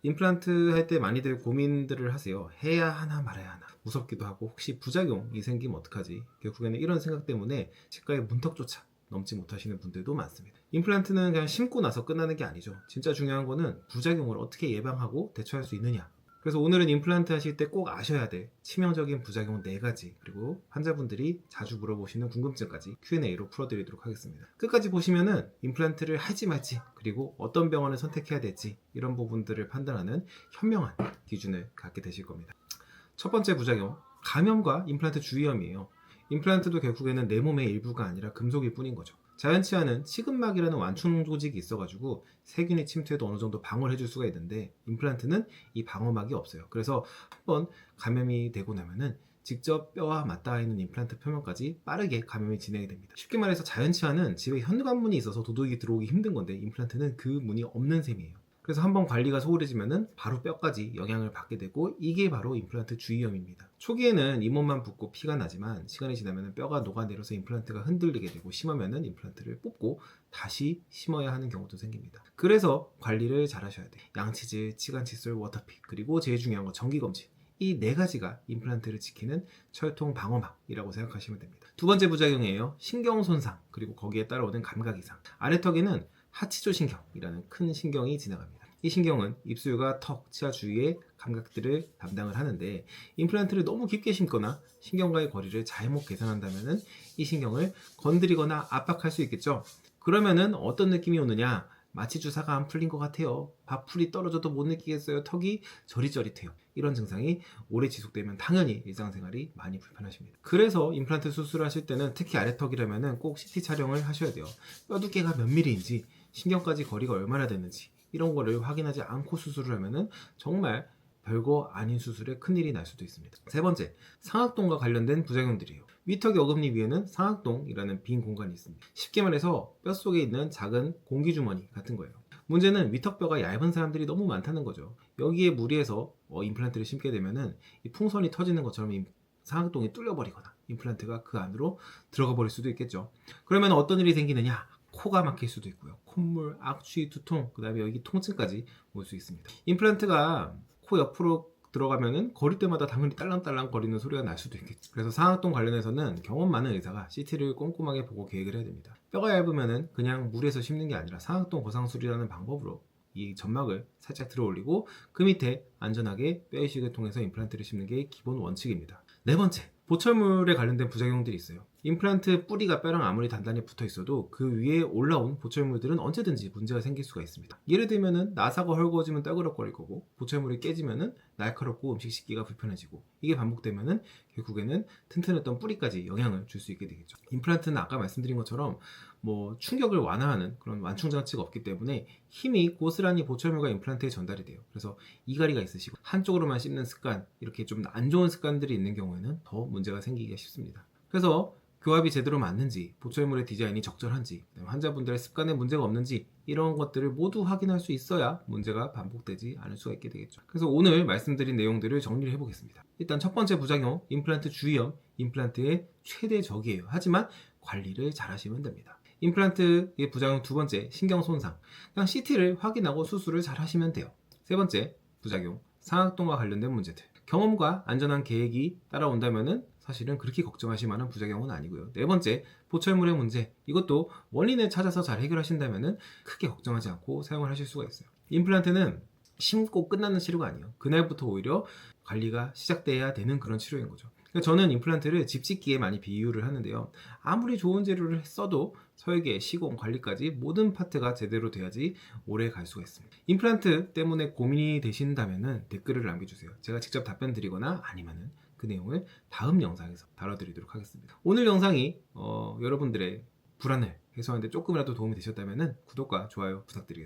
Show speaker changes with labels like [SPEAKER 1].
[SPEAKER 1] 임플란트 할 때 많이들 고민들을 하세요. 해야 하나 말아야 하나. 무섭기도 하고 혹시 부작용이 생기면 어떡하지? 결국에는 이런 생각 때문에 치과의 문턱조차 넘지 못하시는 분들도 많습니다. 임플란트는 그냥 심고 나서 끝나는 게 아니죠. 진짜 중요한 거는 부작용을 어떻게 예방하고 대처할 수 있느냐. 그래서 오늘은 임플란트 하실 때 꼭 아셔야 될 치명적인 부작용 4가지, 그리고 환자분들이 자주 물어보시는 궁금증까지 Q&A로 풀어드리도록 하겠습니다. 끝까지 보시면은 임플란트를 할지 말지, 그리고 어떤 병원을 선택해야 될지 이런 부분들을 판단하는 현명한 기준을 갖게 되실 겁니다. 첫 번째 부작용, 감염과 임플란트 주위염이에요. 임플란트도 결국에는 내 몸의 일부가 아니라 금속일 뿐인 거죠. 자연치아는 치근막이라는 완충 조직이 있어가지고 세균이 침투해도 어느 정도 방어를 해줄 수가 있는데, 임플란트는 이 방어막이 없어요. 그래서 한번 감염이 되고 나면은 직접 뼈와 맞닿아 있는 임플란트 표면까지 빠르게 감염이 진행이 됩니다. 쉽게 말해서 자연치아는 집에 현관문이 있어서 도둑이 들어오기 힘든 건데, 임플란트는 그 문이 없는 셈이에요. 그래서 한번 관리가 소홀해지면은 바로 뼈까지 영향을 받게 되고, 이게 바로 임플란트 주위염입니다. 초기에는 잇몸만 붓고 피가 나지만 시간이 지나면 뼈가 녹아내려서 임플란트가 흔들리게 되고, 심하면은 임플란트를 뽑고 다시 심어야 하는 경우도 생깁니다. 그래서 관리를 잘 하셔야 돼요. 양치질, 치간 칫솔, 워터픽, 그리고 제일 중요한 건 정기검진. 이 4가지가 임플란트를 지키는 철통 방어막이라고 생각하시면 됩니다. 두 번째 부작용이에요. 신경 손상, 그리고 거기에 따라오는 감각 이상. 아래턱에는 하치조신경이라는 큰 신경이 지나갑니다. 이 신경은 입술과 턱, 치아 주위의 감각들을 담당을 하는데, 임플란트를 너무 깊게 심거나 신경과의 거리를 잘못 계산한다면 이 신경을 건드리거나 압박할 수 있겠죠. 그러면은 어떤 느낌이 오느냐? 마치 주사가 안 풀린 것 같아요. 밥풀이 떨어져도 못 느끼겠어요. 턱이 저릿저릿해요. 이런 증상이 오래 지속되면 당연히 일상생활이 많이 불편하십니다. 그래서 임플란트 수술을 하실 때는 특히 아래턱이라면 꼭 CT 촬영을 하셔야 돼요. 뼈 두께가 몇 밀리인지, 신경까지 거리가 얼마나 되는지 이런 거를 확인하지 않고 수술을 하면은 정말 별거 아닌 수술에 큰일이 날 수도 있습니다. 세 번째, 상악동과 관련된 부작용들이에요. 위턱 어금니 위에는 상악동이라는 빈 공간이 있습니다. 쉽게 말해서 뼛속에 있는 작은 공기주머니 같은 거예요. 문제는 위턱뼈가 얇은 사람들이 너무 많다는 거죠. 여기에 무리해서 임플란트를 심게 되면은 이 풍선이 터지는 것처럼 상악동이 뚫려버리거나 임플란트가 그 안으로 들어가 버릴 수도 있겠죠. 그러면 어떤 일이 생기느냐? 코가 막힐 수도 있고요. 콧물, 악취, 두통, 그 다음에 여기 통증까지 올 수 있습니다. 임플란트가 코 옆으로 들어가면은 거릴 때마다 당연히 딸랑딸랑 거리는 소리가 날 수도 있겠죠. 그래서 상악동 관련해서는 경험 많은 의사가 CT를 꼼꼼하게 보고 계획을 해야 됩니다. 뼈가 얇으면은 그냥 물에서 심는 게 아니라 상악동 거상술이라는 방법으로 이 점막을 살짝 들어 올리고 그 밑에 안전하게 뼈 이식을 통해서 임플란트를 심는 게 기본 원칙입니다. 네 번째, 보철물에 관련된 부작용들이 있어요. 임플란트 뿌리가 뼈랑 아무리 단단히 붙어 있어도 그 위에 올라온 보철물들은 언제든지 문제가 생길 수가 있습니다. 예를 들면은 나사가 헐거워지면 떠그럭거릴 거고, 보철물이 깨지면은 날카롭고 음식 씻기가 불편해지고, 이게 반복되면은 결국에는 튼튼했던 뿌리까지 영향을 줄 수 있게 되겠죠. 임플란트는 아까 말씀드린 것처럼 충격을 완화하는 그런 완충 장치가 없기 때문에 힘이 고스란히 보철물과 임플란트에 전달이 돼요. 그래서 이갈이가 있으시고 한쪽으로만 씹는 습관, 이렇게 좀 안 좋은 습관들이 있는 경우에는 더 문제가 생기기가 쉽습니다. 그래서 교합이 제대로 맞는지, 보철물의 디자인이 적절한지, 환자분들의 습관에 문제가 없는지 이런 것들을 모두 확인할 수 있어야 문제가 반복되지 않을 수가 있게 되겠죠. 그래서 오늘 말씀드린 내용들을 정리를 해보겠습니다. 일단 첫 번째 부작용, 임플란트 주위염, 임플란트의 최대 적이에요. 하지만 관리를 잘 하시면 됩니다. 임플란트의 부작용 두 번째, 신경 손상. 그냥 CT를 확인하고 수술을 잘 하시면 돼요. 세 번째 부작용, 상악동과 관련된 문제들. 경험과 안전한 계획이 따라온다면은 사실은 그렇게 걱정하실 만한 부작용은 아니고요. 네 번째, 보철물의 문제. 이것도 원인을 찾아서 잘 해결하신다면은 크게 걱정하지 않고 사용을 하실 수가 있어요. 임플란트는 심고 끝나는 치료가 아니에요. 그날부터 오히려 관리가 시작돼야 되는 그런 치료인 거죠. 저는 임플란트를 집 짓기에 많이 비유를 하는데요. 아무리 좋은 재료를 써도 설계, 시공, 관리까지 모든 파트가 제대로 돼야지 오래 갈 수가 있습니다. 임플란트 때문에 고민이 되신다면 댓글을 남겨주세요. 제가 직접 답변 드리거나 아니면은 그 내용을 다음 영상에서 다뤄드리도록 하겠습니다. 오늘 영상이 여러분들의 불안을 해소하는데 조금이라도 도움이 되셨다면 구독과 좋아요 부탁드리겠습니다.